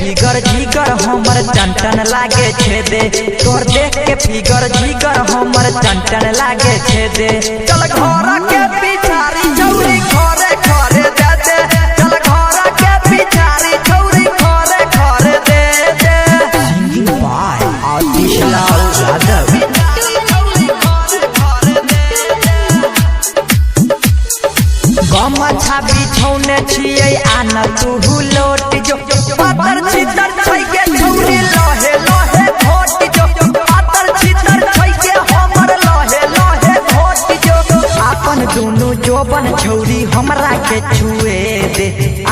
Figure झिगर हमर टन लागे छेदे। तोर देख के फिगर झिगर हमर टन लागे छेदे। चल घर के पिछारी छौरी घरे घरे दे दे। चल घर के पिछारी छौरी घरे घरे दे दे। सिंगिंग बाय आतिश लाल यादव। गमछा बिछौने छियै आना तू लौट जो। पातर छितर छै के छौरी लहे लहे घोट जो। पातर छितर छै के हमर लहे लहे घोट जो। आपन दुनु जोबन छौरी हमरा के छुए दे।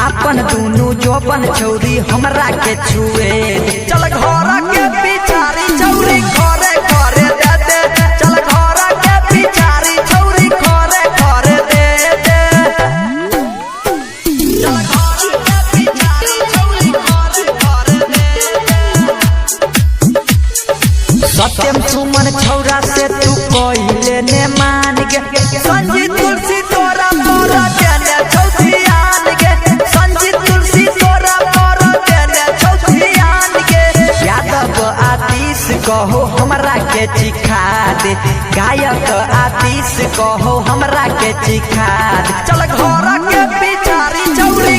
आपन दुनु जोबन छौरी हमरा के छुए दे। चल घर के पिछारी छौरी घरे घरे दे दे। चल घर के पिछारी छौरी घरे घरे दे दे। सत्यम सुमन छौरा से तू कहिले ने मान गे। संजीत तुलसी तोरा पर देने छौथियान गे। संजीत तुलसी तोरा पर देने छौथियान गे। यादव आतिश कहो हमरा के चिखा दे। गायक आतिश कहो हमरा के चिखा दे। चल घर के पिछारी छौरी